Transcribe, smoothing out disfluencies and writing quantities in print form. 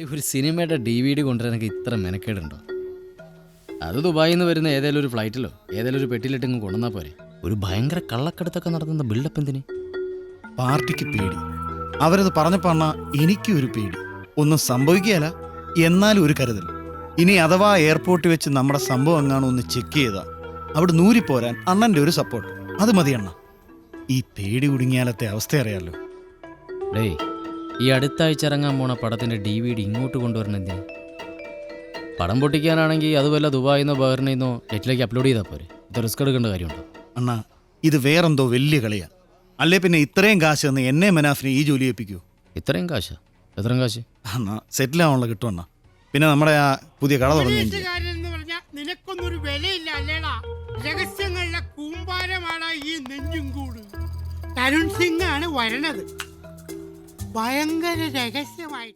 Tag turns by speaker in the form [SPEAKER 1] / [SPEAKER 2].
[SPEAKER 1] ഒരു സിനിമയുടെ DVD കൊണ്ടുവരാനൊക്കെ ഇത്ര മെനക്കേടുണ്ടോ? അത് ദുബായിൽ നിന്ന് വരുന്ന ഏതെങ്കിലും ഒരു ഫ്ലൈറ്റിലോ ഏതെങ്കിലും ഒരു പെട്ടിയിലിട്ട് ഇങ്ങ് കൊണ്ടുവന്നാൽ പോരെ. ഒരു ഭയങ്കര കള്ളക്കടത്തൊക്കെ നടത്തുന്ന ബിൽഡപ്പ് എന്തിന്?
[SPEAKER 2] പാർട്ടിക്ക് പേടി. അവരത് പറഞ്ഞപ്പോണ്ണ എനിക്കും ഒരു പേടി. ഒന്നും സംഭവിക്കുകയല്ല, എന്നാലും ഒരു കരുതൽ. ഇനി അഥവാ എയർപോർട്ടിൽ വെച്ച് നമ്മുടെ സംഭവം എങ്ങാണോ ഒന്ന് ചെക്ക് ചെയ്താ അവിടെ നൂരിപ്പോരാൻ അണ്ണൻ്റെ ഒരു സപ്പോർട്ട് അത് മതി അണ്ണ. ഈ പേടി കുടുങ്ങിയാലത്തെ അവസ്ഥ അറിയാലോ.
[SPEAKER 1] ഡേയ്, ഈ അടുത്ത ആഴ്ച ഇറങ്ങാൻ പോണ പടത്തിൻ്റെ DVD ഇങ്ങോട്ട് കൊണ്ടുവരണം എന്തിന്? പടം പൊട്ടിക്കാനാണെങ്കിൽ അതുപോലെ ദുബായിൽ നിന്നോ ബഹറിനിൽ നിന്നോ നെറ്റിലേക്ക് അപ്ലോഡ് ചെയ്താൽ പോരെ. ഇത് റിസ്ക് എടുക്കേണ്ട കാര്യമുണ്ടോ?
[SPEAKER 2] അണ്ണ, ഇത് വേറെന്തോ വലിയ കളിയാ. അല്ലേ പിന്നെ ഇത്രയും കാശ് തന്ന് എന്നെ മനാഫിനെ ഈ ജോലി ഏൽപ്പിക്കൂ?
[SPEAKER 1] ഇത്രയും കാശാ? എത്രയും കാശ്?
[SPEAKER 2] അണ്ണാ സെറ്റിലാവാനുള്ള കിട്ടുമണ്ണ. പിന്നെ നമ്മുടെ ആ പുതിയ കട തുടങ്ങുകയും ചെയ്യും.
[SPEAKER 3] നിനക്കൊന്നൊരു വിലയില്ല അല്ലേടാ. രഹസ്യങ്ങളുടെ കൂമ്പാരമാണ് ഈ നെഞ്ചും കൂട്. തരുൺ സിംഗ് ആണ് വരണത്. ഭയങ്കര രഹസ്യമായി.